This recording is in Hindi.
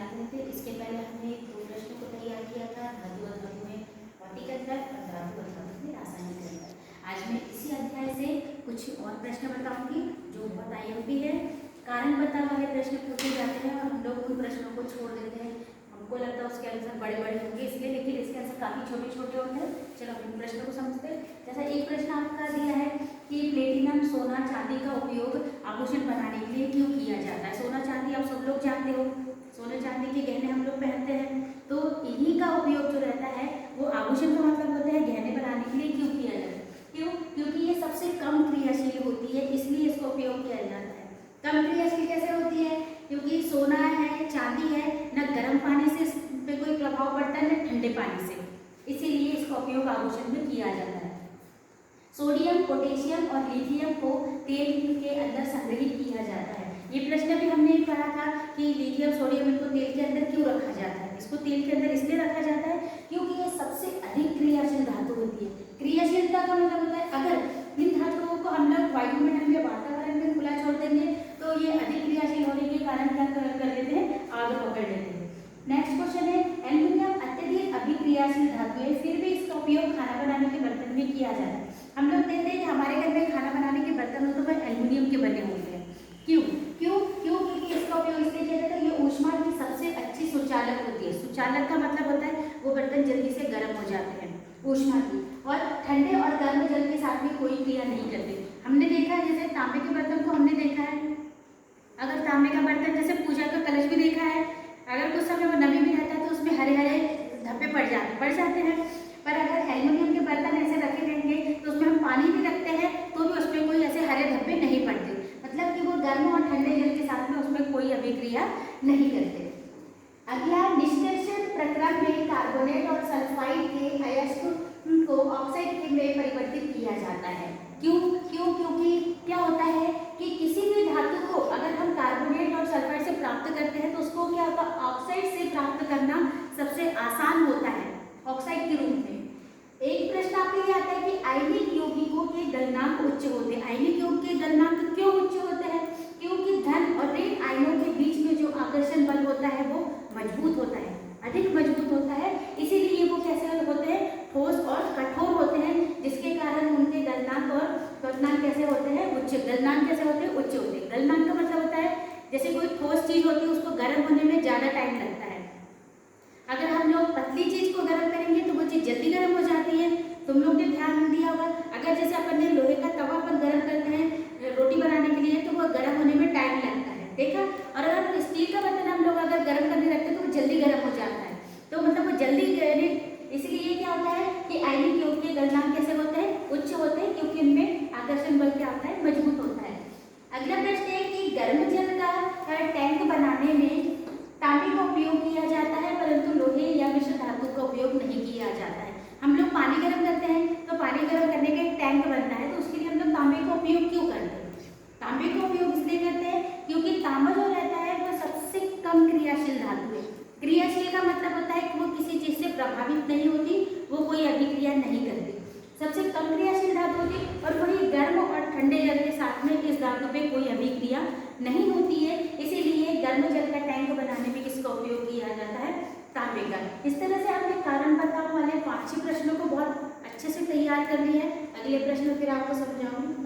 रहे थे। इसके पहले हमने 2 प्रश्नों को तैयार किया था, धातु और धातु में भौतिक अंतर और धातु और धातु में रासायनिक अंतर। आज मैं इसी अध्याय से कुछ और प्रश्न बताऊंगी जो बहुत आईएमपी है। कारण बता वाले प्रश्न पूछे जाते हैं और हम लोग उन प्रश्नों को छोड़ देते हैं। हमको लगता है उसके आंसर बड़े बड़े होंगे इसलिए, लेकिन इसके आंसर काफ़ी छोटे छोटे होते हैं। चलो हम इन प्रश्नों को समझते हैं। जैसा एक प्रश्न आपका दिया है कि प्लेटिनम सोना चांदी का उपयोग आभूषण बनाने के लिए क्यों किया जाता है। सोना चांदी आप सब लोग जानते हो, सोने चांदी के गहने हम लोग पहनते हैं, तो इन्हीं का उपयोग जो रहता है वो आभूषण का मतलब होता है गहने बनाने के लिए क्यों किया जाता है। क्यों? क्योंकि ये सबसे कम क्रियाशील होती है, इसलिए इसका उपयोग किया जाता है। कम क्रियाशील कैसे होती है? क्योंकि सोना है, चांदी है, न गर्म पानी से इस पे कोई प्रभाव पड़ता है न ठंडे पानी से, इसीलिए इसका उपयोग आभूषण में किया जाता है। सोडियम, पोटेशियम और लिथियम को तेल के अंदर संग्रहित किया जाता है। ये प्रश्न भी हमने पढ़ा था कि लिथियम सोडियम इनको तेल के अंदर क्यों रखा जाता है। इसको तेल के अंदर इसलिए रखा जाता है क्योंकि ये सबसे अधिक क्रियाशील धातु होती है। क्रियाशीलता का मतलब होता है अगर इन धातुओं को हम लोग वायुमंडल में, वातावरण में खुला छोड़ देंगे तो ये अधिक क्रियाशील होने के कारण क्या कर लेते हैं, आग पकड़ लेते हैं। नेक्स्ट क्वेश्चन है, एल्युमिनियम अत्यधिक अभिक्रियाशील धातु है, फिर भी इसका उपयोग खाना बनाने के बर्तन में किया जाता है। हम लोग देखते हैं कि हमारे घर में खाना बनाने के बर्तन हो तो वह एल्युमिनियम के बने होते हैं। क्यों? क्योंकि इसका उपयोग इसलिए किया जाता है, ये ऊष्मा की सबसे अच्छी सुचालक होती है। सुचालक का मतलब होता है वो बर्तन जल्दी से गर्म हो जाते हैं ऊष्मा की, और ठंडे और गर्म जल के साथ में कोई क्रिया नहीं करते। हमने देखा है जैसे तांबे के बर्तन को हमने देखा है, अगर तांबे का बर्तन जैसे पूजा का कलश भी देखा है, अगर कुछ समय वो नमी भी रहता है तो उसमें हरे हरे धब्बे पड़ जाते हैं। पर अगर एल्युमिनियम के बर्तन ऐसे रखे रहेंगे तो उसमें हम पानी भी रखते हैं तो भी उसमें कोई ऐसे हरे धब्बे नहीं पड़ते, मतलब कि वो गर्म और ठंडे जल के साथ में उसमें कोई अभिक्रिया नहीं करते। अगला, निष्कर्षण प्रक्रम में कार्बोनेट और सल्फाइड के अयस्क को ऑक्साइड में परिवर्तित किया जाता है। क्यों? क्योंकि क्या होता है कि किसी भी धातु को अगर हम कार्बोनेट और सल्फाइड से प्राप्त करते हैं तो उसको क्या होता है, ऑक्साइड से प्राप्त करना सबसे आसान होता है ऑक्साइड के रूप में। एक प्रश्न आपके लिए आता है कि आयनिक यौगिकों के गलनांक उच्च होते हैं। आयनिक यौगिक के गलनांक क्यों उच्च होते हैं? क्योंकि धन और ऋण आयनों के बीच में जो आकर्षण बल होता है वो मजबूत होता है, अधिक मजबूत होता है, इसीलिए वो कैसे होते हैं, ठोस और कठोर होते हैं, जिसके कारण उनके गलनांक और क्वथनांक कैसे होते हैं, उच्च। गलनांक कैसे होते हैं, उच्च होते हैं। गलनांक का मतलब होता है जैसे कोई ठोस चीज होती है उसको गर्म होने में ज्यादा टाइम लगता है। अगर हम लोग पतली चीज को गर्म करेंगे तो वो चीज जल्दी गर्म हो जाती है। तुम लोग ने ध्यान दिया होगा, अगर जैसे अपन ने लोहे का तवा पर गर्म करते हैं रोटी बनाने के लिए तो वो गर्म होने में टाइम लगता है, देखा। और अगर स्टील का बर्तन हम लोग अगर गर्म करने रखते हैं तो वो जल्दी गर्म हो जाता है, तो मतलब वो जल्दी, इसलिए क्या होता है कि आयनिक यौगिक के गलनांक कैसे होते हैं, उच्च होते हैं, क्योंकि इनमें आकर्षण बल क्या होता है, मजबूत होता है। अगला प्रश्न है कि गर्म जल का टैंक बनाने में तांबे का उपयोग किया जाता है परंतु लोहे या मिश्र धातु का उपयोग नहीं किया जाता है। हम लोग पानी गर्म करते हैं तो पानी गर्म करने का एक टैंक बनता है, तो उसके लिए हम लोग तांबे का उपयोग क्यों करते हैं? तांबे का उपयोग इसलिए करते हैं क्योंकि तांबा जो रहता है वो सबसे कम क्रियाशील धातु है। क्रियाशील का मतलब होता है कि वो किसी चीज से प्रभावित नहीं होती, वो कोई अभिक्रिया नहीं करती, सबसे कम क्रियाशील धातु होती, और वही गर्म और ठंडे जल के साथ में इस धातु पे कोई अभिक्रिया नहीं होती है, इसीलिए गर्म जल का टैंक बनाने में किसका उपयोग किया जाता है, तांबे का। इस तरह से आपने कारण बताओ वाले 5 प्रश्नों को बहुत अच्छे से तैयार कर लिया है। अगले प्रश्न फिर आपको समझाऊंगी।